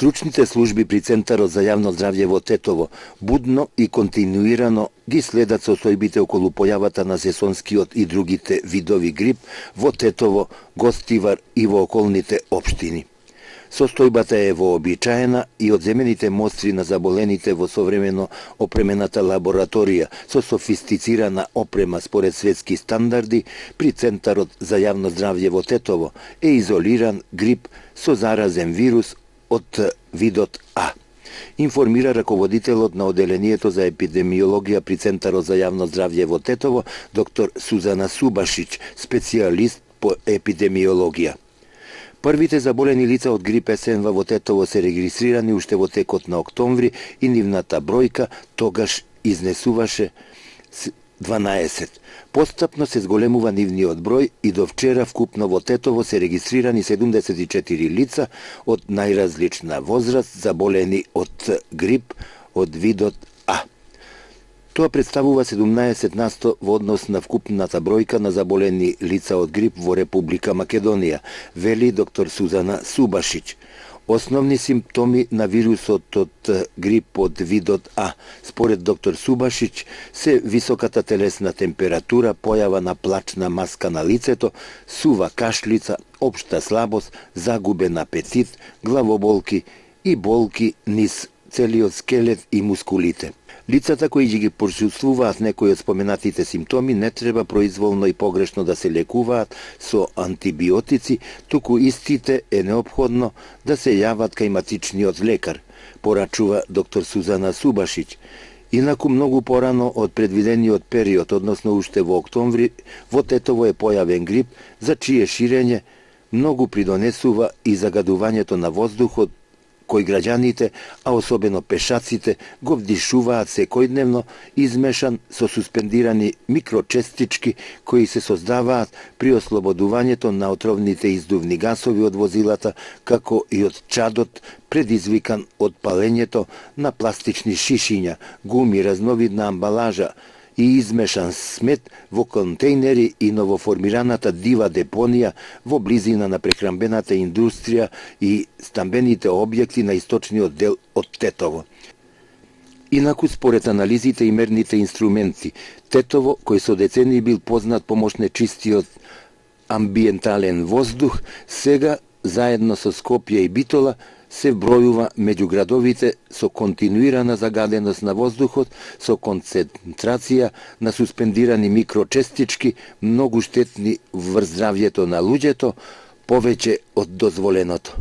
Стручните служби при Центарот за јавно здравје во Тетово будно и континуирано ги следат состојбите околу појавата на сезонскиот и другите видови грип во Тетово, Гостивар и во околните општини. Состојбата е вообичаена и од земените мостри на заболените во современо опремената лабораторија со софистицирана опрема според светски стандарди при Центарот за јавно здравје во Тетово е изолиран грип со заразен вирус од видот А. Информира раководителот на Оделението за епидемиологија при Центарот за јавно здравје во Тетово, доктор Сузана Субашич, специјалист по епидемиологија. Првите заболени лица од грип есенва во Тетово се регистрирани уште во текот на октомври и нивната бројка тогаш изнесуваше 12. Постапно се зголемува нивниот број и до вчера вкупно во Тетово се регистрирани 74 лица од најразлична возраст заболени од грип од видот А. Тоа представува 17% во однос на вкупната бројка на заболени лица од грип во Република Македонија, вели доктор Сузана Субашич. Основни симптоми на вирусот од грип од видот А, според доктор Субашич, се високата телесна температура, појава на плачна маска на лицето, сува кашлица, општа слабост, загубен апетит, главоболки и болки низ целиот скелет и мускулите. Лицата кои ги почувствуваат некои од споменатите симптоми не треба произволно и погрешно да се лекуваат со антибиотици, туку истите е неопходно да се јават кај матичниот лекар, порачува доктор Сузана Субашич. Инаку многу порано од предвидениот период, односно уште во октомври, во Тетово е појавен грип, за чие ширење многу придонесува и загадувањето на воздухот, кој граѓаните, а особено пешаците, го вдишуваат секојдневно, измешан со суспендирани микрочестички кои се создаваат при ослободувањето на отровните издувни гасови од возилата, како и од чадот предизвикан од палењето на пластични шишиња, гуми, разновидна амбалажа и измешан смет во контейнери и новоформираната дива депонија во близина на прехранбената индустрија и стамбените објекти на источниот дел од Тетово. Инаку, според анализите и мерните инструменти, Тетово, кој со децени бил познат по нечистиот амбиентален воздух, сега, заедно со Скопје и Битола, се вбројува меѓу градовите со континуирана загаденост на воздухот, со концентрација на суспендирани микрочестички, многу штетни врз здравјето на луѓето, повеќе од дозволеното.